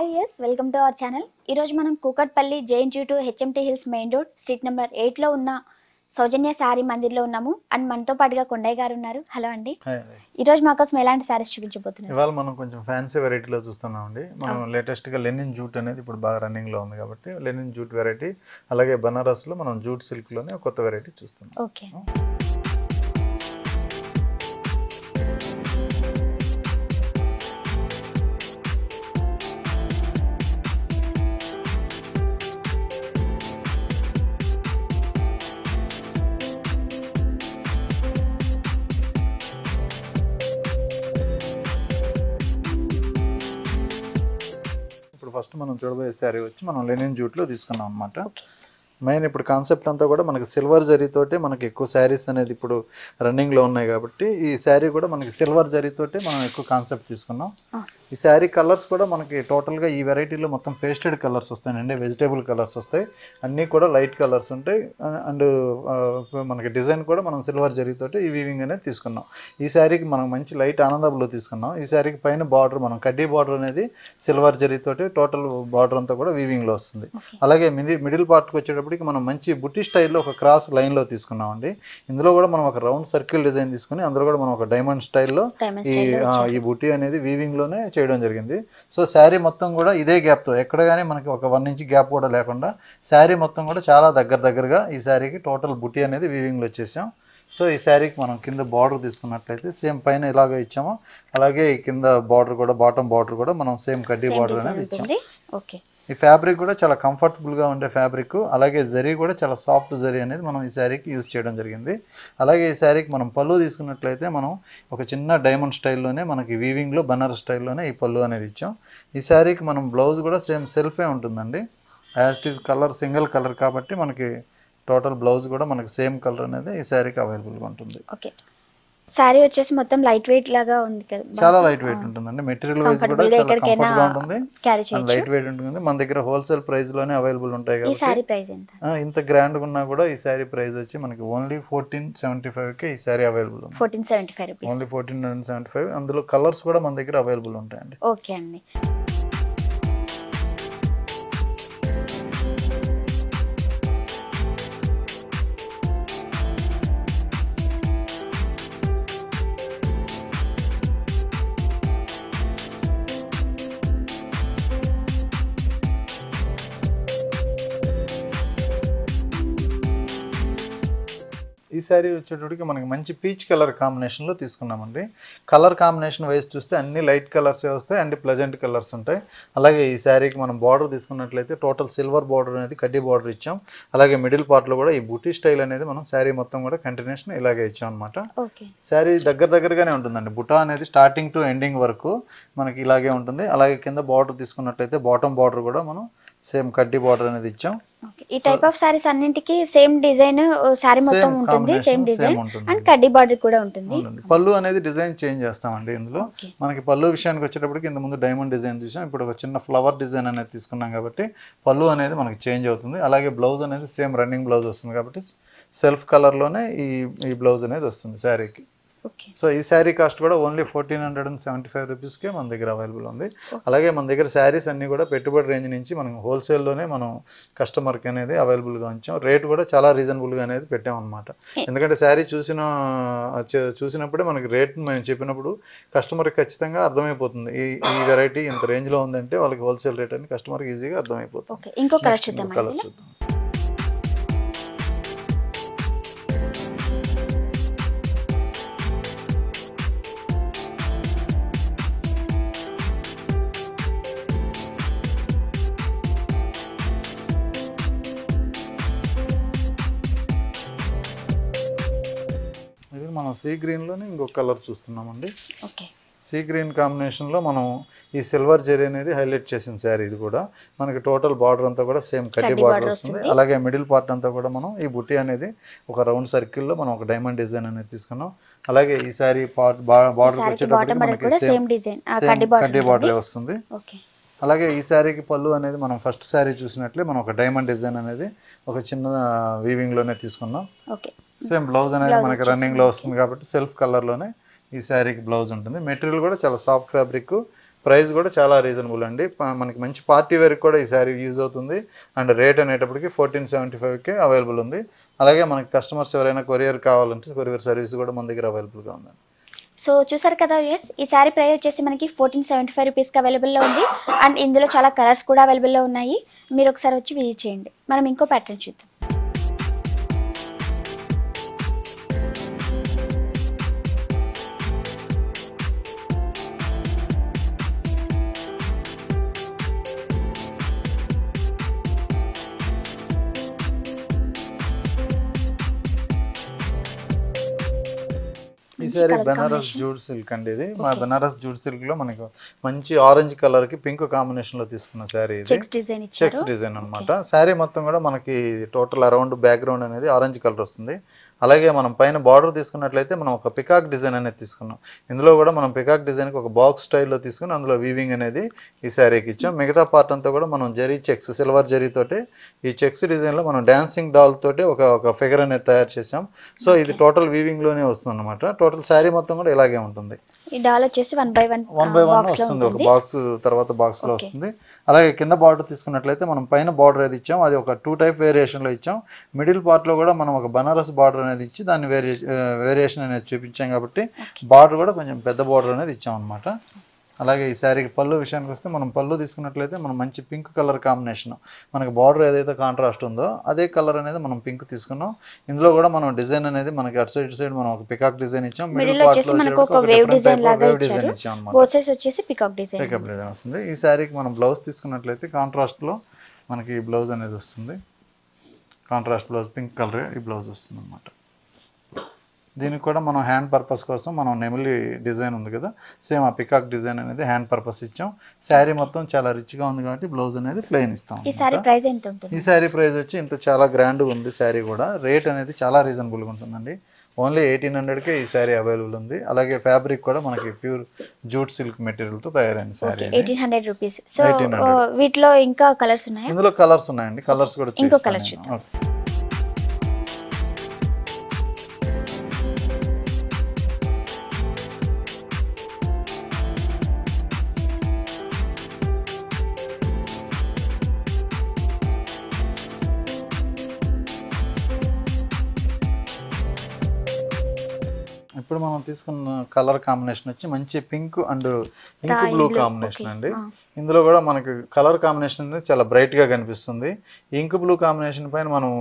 Hi yes welcome to our channel. ఈరోజు మనం Kukatpally JNT2 HMT hills main road street number 8లో ఉన్న సౌజన్య శారీ మందిర్లో ఉన్నాము. అండ్ మనతో పాటుగా కొండయ్య గారు ఉన్నారు. హలో అండి. ఈరోజు మా కోసం ఎలాంటి శారీస్ చూపించబోతున్నారు? ఇవాళ మనం కొంచెం ఫ్యాన్సీ వెరైటీలో చూస్తున్నామండి. మనం లేటెస్ట్గా లెనిన్ జూట్ అనేది ఇప్పుడు బాగా రన్నింగ్లో ఉంది కాబట్టి లెనిన్ జూట్ వెరైటీ, అలాగే బనారస్లో మనం జూట్ సిల్క్లోనే కొత్త వెరైటీ చూస్తున్నాం. ఓకే, ఫస్ట్ మనం చూడబోయే శారీ వచ్చి మనం లెనిన్ జూట్లో తీసుకున్నాం అనమాట. మెయిన్ ఇప్పుడు కాన్సెప్ట్ అంతా కూడా మనకి సిల్వర్ జరీతోటే మనకి ఎక్కువ శారీస్ అనేది ఇప్పుడు రన్నింగ్లో ఉన్నాయి కాబట్టి ఈ శారీ కూడా మనకి సిల్వర్ జరీతోటే మనం ఎక్కువ కాన్సెప్ట్ తీసుకున్నాం. ఈ శారీ కలర్స్ కూడా మనకి టోటల్గా ఈ వెరైటీలో మొత్తం పేస్టెడ్ కలర్స్ వస్తాయండి, వెజిటేబుల్ కలర్స్ వస్తాయి, అన్నీ కూడా లైట్ కలర్స్ ఉంటాయి. అండ్ మనకి డిజైన్ కూడా మనం సిల్వర్ జరీతోటి ఈ వీవింగ్ అనేది తీసుకున్నాం. ఈ శారీకి మనం మంచి లైట్ ఆనంద బ్లూ తీసుకున్నాం. ఈ శారీకి పైన బార్డర్ మనం కడ్డీ బార్డర్ అనేది సిల్వర్ జరీతోటి టోటల్ బార్డర్ అంతా కూడా వీవింగ్లో వస్తుంది. అలాగే మిడిల్ పార్ట్కి వచ్చేటప్పుడు మనం మంచి బుట్టి స్టైల్లో ఒక క్రాస్ లైన్లో తీసుకున్నామండి. ఇందులో కూడా మనం ఒక రౌండ్ సర్కిల్ డిజైన్ తీసుకుని అందులో కూడా మనం ఒక డైమండ్ స్టైల్లో ఈ బుట్టి అనేది వీవింగ్లోనే చేయడం జరిగింది. సో శారీ మొత్తం కూడా ఇదే గ్యాప్తో ఎక్కడ కానీ మనకి ఒక 1 ఇంచ్ గ్యాప్ కూడా లేకుండా శారీ మొత్తం కూడా చాలా దగ్గరగా ఈ శారీకి టోటల్ బుట్టి అనేది వీవింగ్లో వచ్చేసాం. సో ఈ శారీకి మనం కింద బార్డర్ తీసుకున్నట్లయితే సేమ్ పైన ఇలాగ ఇచ్చాము, అలాగే ఈ కింద బార్డర్ కూడా బాటమ్ బార్డర్ కూడా మనం సేమ్ కడ్డీ బార్డర్ అనేది ఇచ్చాము. ఈ ఫ్యాబ్రిక్ కూడా చాలా కంఫర్టబుల్గా ఉండే ఫ్యాబ్రిక్, అలాగే జరీ కూడా చాలా సాఫ్ట్ జరీ అనేది మనం ఈ శారీకి యూజ్ చేయడం జరిగింది. అలాగే ఈ శారీకి మనం పళ్ళు తీసుకున్నట్లయితే మనం ఒక చిన్న డైమండ్ స్టైల్లోనే మనకి వీవింగ్లో బనారస్ స్టైల్లోనే ఈ పళ్ళు అనేది ఇచ్చాం. ఈ శారీకి మనం బ్లౌజ్ కూడా సేమ్ సెల్ఫే ఉంటుందండి, as it is colour single colour కాబట్టి మనకి టోటల్ బ్లౌజ్ కూడా మనకి సేమ్ కలర్ అనేది ఈ శారీకి అవైలబుల్గా ఉంటుంది. ఓకే, శారీ వచ్చేసి మొత్తం లైట్ వెయిట్ లాగా ఉంది కదా, చాలా లైట్ వెయిట్ ఉంటుందండి. మెటీరియల్ వైజ్ కూడా చాలా కంఫర్ట్ గా ఉంటుంది, లైట్ వెయిట్ ఉంటుంది. మన దగ్గర హోల్సేల్ ప్రైస్ లోనే అవైలబుల్ ఉంటాయి కాబట్టి ఈ శారీ ప్రైస్ ఎంత? ఇంత గ్రాండ్ గా ఉన్నా కూడా ఈ శారీ ప్రైస్ వచ్చి మనకి ఓన్లీ 1475 కి ఈ శారీ అవైలబుల్ ఉంది. 1475 రూపీస్, ఓన్లీ 1475. అందులో కలర్స్ కూడా మన దగ్గర అవైలబుల్ ఉంటాయండి. ఓకే అండి. ఈ శారీ వచ్చేటప్పటికి మనకి మంచి పీచ్ కలర్ కాంబినేషన్లో తీసుకున్నామండి. కలర్ కాంబినేషన్ వైజ్ చూస్తే అన్ని లైట్ కలర్సే వస్తాయి, అన్ని ప్లెజెంట్ కలర్స్ ఉంటాయి. అలాగే ఈ శారీకి మనం బార్డర్ తీసుకున్నట్లయితే టోటల్ సిల్వర్ బార్డర్ అనేది కడ్డీ బార్డర్ ఇచ్చాం. అలాగే మిడిల్ పార్ట్లో కూడా ఈ బూటీ స్టైల్ అనేది మనం శారీ మొత్తం కూడా కంటిన్యూషన్ ఇలాగే ఇచ్చాం అనమాట. శారీ దగ్గరగానే ఉంటుందండి, బుటా అనేది స్టార్టింగ్ టు ఎండింగ్ వరకు మనకి ఇలాగే ఉంటుంది. అలాగే కింద బార్డర్ తీసుకున్నట్లయితే బాటమ్ బార్డర్ కూడా మనం సేమ్ కడ్డీ బార్డర్ అనేది ఇచ్చాం. ఈ టైప్ ఆఫ్ సారీస్ అన్నింటికి సేమ్ డిజైన్ శారీ మొత్తం ఉంటుంది, సేమ్ డిజైన్ అండ్ కడ్డీ బార్డర్ కూడా ఉంటుంది. పళ్ళు అనేది డిజైన్ చేంజ్ చేస్తామండి. ఇందులో మనకి పళ్ళు విషయానికి వచ్చేటప్పటికి ఇంత ముందు డైమండ్ డిజైన్ చూసాం, ఇప్పుడు ఒక చిన్న ఫ్లవర్ డిజైన్ అనేది తీసుకున్నాం కాబట్టి పళ్ళు అనేది మనకి చేంజ్ అవుతుంది. అలాగే బ్లౌజ్ అనేది సేమ్ రన్నింగ్ బ్లౌజ్ వస్తుంది కాబట్టి సెల్ఫ్ కలర్లోనే ఈ బ్లౌజ్ అనేది వస్తుంది శారీకి. సో ఈ శారీ కాస్ట్ కూడా ఓన్లీ 1475 రూపీస్కే మన దగ్గర అవైలబుల్ ఉంది. అలాగే మన దగ్గర శారీస్ అన్నీ కూడా పెట్టుబడి రేంజ్ నుంచి మనం హోల్సేల్లోనే మనం కస్టమర్కి అనేది అవైలబుల్గా ఉంచాం. రేట్ కూడా చాలా రీజనబుల్గా అనేది పెట్టామన్నమాట. ఎందుకంటే శారీ చూసినప్పుడే మనకి రేట్ మేము చెప్పినప్పుడు కస్టమర్కి ఖచ్చితంగా అర్థమైపోతుంది ఈ వెరైటీ ఇంత రేంజ్లో ఉందంటే వాళ్ళకి హోల్సేల్ రేట్ అని కస్టమర్కి ఈజీగా అర్థమైపోతుంది. ఇంకో కలర్ చూద్దాం. మనం సీ గ్రీన్లోనే ఇంకొక కలర్ చూస్తున్నామండి. సీ గ్రీన్ కాంబినేషన్లో మనం ఈ సిల్వర్ జెరీ అనేది హైలైట్ చేసిన శారీ. ఇది కూడా మనకి టోటల్ బార్డర్ అంతా కూడా సేమ్ కడ్డీ బార్డర్ వస్తుంది. అలాగే మిడిల్ పార్ట్ అంతా కూడా మనం ఈ బుట్టి అనేది ఒక రౌండ్ సర్కిల్లో మనం ఒక డైమండ్ డిజైన్ అనేది తీసుకున్నాం. అలాగే ఈ శారీ బార్డర్ వచ్చేటప్పటికి మనకి సేమ్ కడ్డీ బార్డర్ వస్తుంది. అలాగే ఈ శారీకి పళ్ళు అనేది మనం ఫస్ట్ శారీ చూసినట్లే మనం ఒక డైమండ్ డిజైన్ అనేది ఒక చిన్న వీవింగ్లోనే తీసుకున్నాం. సేమ్ బ్లౌజ్ అనేది మనకి రన్నింగ్లో వస్తుంది కాబట్టి సెల్ఫ్ కలర్లోనే ఈ శారీకి బ్లౌజ్ ఉంటుంది. మెటీరియల్ కూడా చాలా సాఫ్ట్ ఫ్యాబ్రిక్, ప్రైస్ కూడా చాలా రీజనబుల్ అండి. మనకి మంచి పార్టీ వేర్కి కూడా ఈ శారీ యూజ్ అవుతుంది. అండ్ రేట్ అనేటప్పటికి 1475కే అవైలబుల్ ఉంది. అలాగే మనకి కస్టమర్స్ ఎవరైనా కొరియర్ కావాలంటే కొరియర్ సర్వీస్ కూడా మన దగ్గర అవైలబుల్గా ఉందండి. సో చూసారు కదా వ్యూయర్స్, ఈ శారీ ప్రైస్ వచ్చేసి మనకి 1475 రూపీస్కి అవైలబుల్లో ఉంది. అండ్ ఇందులో చాలా కలర్స్ కూడా అవైలబుల్లో ఉన్నాయి. మీరు ఒకసారి వచ్చి విజిట్ చేయండి. మనం ఇంకో ప్యాటర్న్ చూద్దాం. ఈ సారీ బెనారస్ జూట్ సిల్క్ అండి. ఇది మా బెనారస్ జూట్ సిల్క్ లో మనకు మంచి ఆరెంజ్ కలర్ కి పింక్ కాంబినేషన్ లో తీసుకున్న సారీ. ఇది చెక్స్ డిజైన్ అన్నమాట. సారీ మొత్తం కూడా మనకి టోటల్ అరౌండ్ బ్యాక్గ్రౌండ్ అనేది ఆరెంజ్ కలర్ వస్తుంది. అలాగే మనం పైన బార్డర్ తీసుకున్నట్లయితే మనం ఒక పికాక్ డిజైన్ అనేది తీసుకున్నాం. ఇందులో కూడా మనం పికాక్ డిజైన్కి ఒక బాక్స్ స్టైల్లో తీసుకుని అందులో వీవింగ్ అనేది ఈ శారీకి ఇచ్చాం. మిగతా పార్ట్ అంతా కూడా మనం జరీ చెక్స్, సిల్వర్ జరీతోటి ఈ చెక్స్ డిజైన్లో మనం డాన్సింగ్ డాల్ తోటి ఒక ఫిగర్ అనేది తయారు చేసాం. సో ఇది టోటల్ వీవింగ్లోనే వస్తుంది అనమాట. టోటల్ శారీ మొత్తం కూడా ఇలాగే ఉంటుంది. ఈ డాల్ వచ్చేసి వన్ బై వన్ వస్తుంది. ఒక బాక్స్ తర్వాత బాక్స్ లో వస్తుంది. అలాగే కింద బార్డర్ తీసుకున్నట్లయితే మనం పైన బార్డర్ అది ఇచ్చాం. అది ఒక 2 టైప్ వేరియేషన్ లో ఇచ్చాం. మిడిల్ పార్ట్ లో కూడా మనం ఒక బనారస్ బార్డర్ అనేది ఇచ్చి దాన్ని వేరియేషన్ అనేది చూపించాం కాబట్టి బార్డర్ కూడా కొంచెం పెద్ద బార్డర్ అనేది ఇచ్చాం అనమాట. అలాగే ఈ శారీకి పళ్ళు విషయానికి వస్తే మనం పళ్ళు తీసుకున్నట్లయితే మనం మంచి పింక్ కలర్ కాంబినేషన్, మనకి బార్డర్ ఏదైతే కాంట్రాస్ట్ ఉందో అదే కలర్ అనేది మనం పింక్ తీసుకున్నాం. ఇందులో కూడా మనం డిజైన్ అనేది మనకి అటు సైడ్ మనం ఒక పికాక్ డిజైన్ ఇచ్చాం. మిడిల్ పార్ట్ లో వేవ్ డిజైన్ ఇచ్చాం అన్నమాట. పికాక్ డిజైన్ వస్తుంది. ఈ శారీకి మనం బ్లౌజ్ తీసుకున్నట్లయితే కాంట్రాస్ట్ లో మనకి ఈ బ్లౌజ్ అనేది వస్తుంది. కాంట్రాస్ట్ బ్లౌజ్ పింక్ కలర్ ఈ బ్లౌజ్ వస్తుంది అన్నమాట. దీనికి కూడా మనం హ్యాండ్ పర్పస్ కోసం మనం నెమిలి డిజైన్ ఉంది కదా, సేమ్ ఆ పికాక్ డిజైన్ అనేది హ్యాండ్ పర్పస్ ఇచ్చాం. శారీ మొత్తం చాలా రిచ్గా ఉంది కాబట్టి బ్లౌజ్ అనేది ప్లెయిన్ ఇస్తాం. ఈ శారీ ప్రైస్ ఎంత ఉంటుంది? ఈ శారీ ప్రైస్ వచ్చి ఇంత చాలా గ్రాండ్గా ఉంది. శారీ కూడా రేట్ అనేది చాలా రీజనబుల్గా ఉంటుందండి. ఓన్లీ 1800కే ఈ శారీ అవైలబుల్ ఉంది. అలాగే ఫ్యాబ్రిక్ కూడా మనకి ప్యూర్ జూట్ సిల్క్ మెటీరియల్తో తయారైన శారీ. 1800 రూపీస్. సో వీటిలో ఇంకా కలర్స్ ఉన్నాయా? ఇందులో కలర్స్ ఉన్నాయండి. కలర్స్ కూడా ఇంకో కలర్ చూద్దాం. ఇప్పుడు మనం తీసుకున్న కలర్ కాంబినేషన్ వచ్చి మంచి pink and ink blue combination అండి. ఇందులో కూడా మనకి కలర్ కాంబినేషన్ అనేది చాలా బ్రైట్గా కనిపిస్తుంది. ఇంక్ బ్లూ కాంబినేషన్ పైన మనం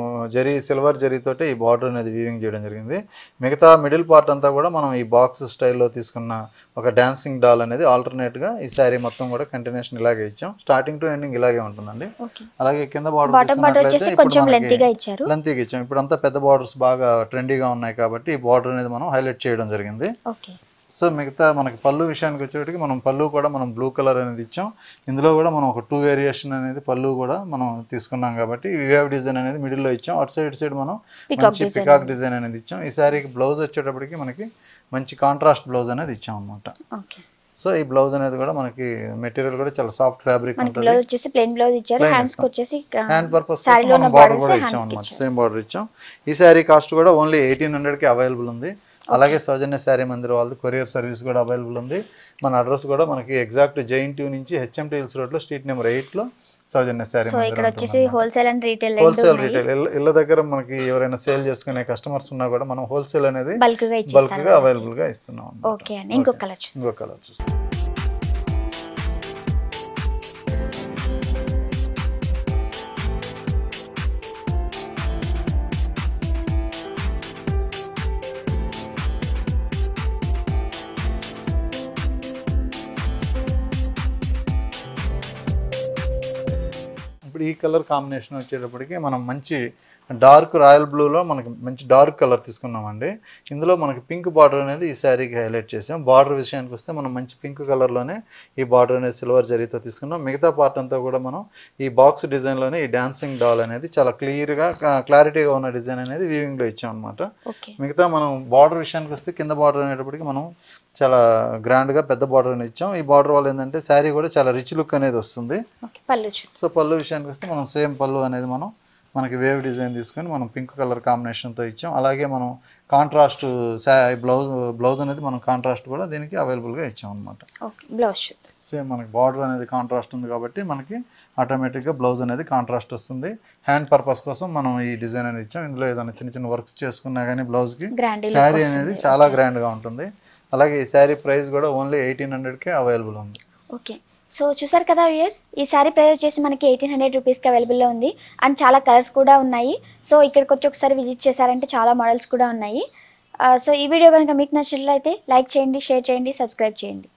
సిల్వర్ జరీతోటి ఈ బార్డర్ అనేది వీవింగ్ చేయడం జరిగింది. మిగతా మిడిల్ పార్ట్ అంతా కూడా మనం ఈ బాక్స్ స్టైల్లో తీసుకున్న ఒక డాన్సింగ్ డాల్ అనేది ఆల్టర్నేట్గా ఈ శారీ మొత్తం కూడా కంటిన్యూషన్ ఇలాగే ఇచ్చాం. స్టార్టింగ్ టు ఎండింగ్ ఇలాగే ఉంటుందండి. అలాగే కింద బార్డర్ లెంతీగా ఇచ్చాం. ఇప్పుడు అంతా పెద్ద బార్డర్స్ బాగా ట్రెండీగా ఉన్నాయి కాబట్టి ఈ బార్డర్ అనేది మనం హైలైట్ చేయడం జరిగింది. సో మిగతా మనకి పళ్ళు విషయానికి వచ్చేటికి మనం పళ్ళు కూడా మనం బ్లూ కలర్ అనేది ఇచ్చాం. ఇందులో కూడా మనం ఒక 2 వేరియేషన్ అనేది పళ్ళు కూడా మనం తీసుకున్నాం కాబట్టి వేవ్ డిజైన్ అనేది మిడిల్లో ఇచ్చాం. అటు సైడ్ మనం మంచి పికాక్ డిజైన్ అనేది ఇచ్చాం. ఈ శారీకి బ్లౌజ్ వచ్చేటప్పటికి మనకి మంచి కాంట్రాస్ట్ బ్లౌజ్ అనేది ఇచ్చాం అనమాట. సో ఈ బ్లౌజ్ అనేది కూడా మనకి మెటీరియల్ కూడా చాలా సాఫ్ట్ ఫ్యాబ్రిక్ ఉంటుంది. హ్యాండ్ పర్పస్ బార్డర్ కూడా ఇచ్చాం అనమాట. సేమ్ బార్డర్ ఇచ్చాం. ఈ శారీ కాస్ట్ కూడా ఓన్లీ 1800కి అవైలబుల్ ఉంది. అలాగే సౌజన్య శారీ మందిర్ వాళ్ళది కొరియర్ సర్వీస్ కూడా అవైలబుల్ ఉంది. మన అడ్రస్ కూడా మనకి ఎగ్జాక్ట్ JNT నుంచి HMT హిల్స్ రోడ్ లో స్ట్రీట్ నెంబర్ 8 లో Soujanya Saree Mandir. Wholesale and retail ఇళ్ళ దగ్గర మనకి ఎవరైనా సేల్ చేసుకునే కస్టమర్స్ ఉన్నా కూడా మనం హోల్సేల్ అనేది బల్క్ గా అవైలబుల్ గా ఇస్తున్నాం. ఇంకో కలర్ చూస్తాం. ఇప్పుడు ఈ కలర్ కాంబినేషన్ వచ్చేటప్పటికి మనం మంచి డార్క్ రాయల్ బ్లూలో మనకి మంచి డార్క్ కలర్ తీసుకున్నామండి. ఇందులో మనకి పింక్ బార్డర్ అనేది ఈ శారీకి హైలైట్ చేసాం. బార్డర్ విషయానికి వస్తే మనం మంచి పింక్ కలర్లోనే ఈ బార్డర్ అనేది సిల్వర్ జరీతో తీసుకున్నాం. మిగతా పార్ట్ అంతా కూడా మనం ఈ బాక్స్ డిజైన్లోనే ఈ డాన్సింగ్ డాల్ అనేది చాలా క్లారిటీగా ఉన్న డిజైన్ అనేది వీవింగ్లో ఇచ్చాం అనమాట. మిగతా మనం బార్డర్ విషయానికి వస్తే కింద బార్డర్ అనేటప్పటికి మనం చాలా గ్రాండ్గా పెద్ద బార్డర్ అనేది ఇచ్చాం. ఈ బార్డర్ వల్ల ఏంటంటే శారీ కూడా చాలా రిచ్ లుక్ అనేది వస్తుంది. సో పళ్ళు విషయానికి వస్తే మనం సేమ్ పళ్ళు అనేది మనం మనకి వేవ్ డిజైన్ తీసుకొని మనం పింక్ కలర్ కాంబినేషన్తో ఇచ్చాం. అలాగే మనం కాంట్రాస్ట్ బ్లౌజ్ అనేది మనం కాంట్రాస్ట్ కూడా దీనికి అవైలబుల్గా ఇచ్చాం అనమాట. బ్లౌజ్ సేమ్ మనకి బార్డర్ అనేది కాంట్రాస్ట్ ఉంది కాబట్టి మనకి ఆటోమేటిక్గా బ్లౌజ్ అనేది కాంట్రాస్ట్ వస్తుంది. హ్యాండ్ పర్పస్ కోసం మనం ఈ డిజైన్ అనేది ఇచ్చాం. ఇందులో ఏదైనా చిన్న చిన్న వర్క్స్ చేసుకున్నా కానీ బ్లౌజ్కి శారీ అనేది చాలా గ్రాండ్గా ఉంటుంది. అలాగే ఈ శారీ ప్రైస్ కూడా ఓన్లీ 1800కే అవైలబుల్ ఉంది. ఓకే, సో చూసారు కదా వ్యూయర్స్, ఈ శారీ ప్రైస్ వచ్చేసి మనకి 1800 రూపీస్కి అవైలబుల్లో ఉంది. అండ్ చాలా కలర్స్ కూడా ఉన్నాయి. సో ఇక్కడికి వచ్చి ఒకసారి విజిట్ చేశారంటే చాలా మోడల్స్ కూడా ఉన్నాయి. సో ఈ వీడియో కనుక మీకు నచ్చినట్లయితే లైక్ చేయండి, షేర్ చేయండి, సబ్స్క్రైబ్ చేయండి.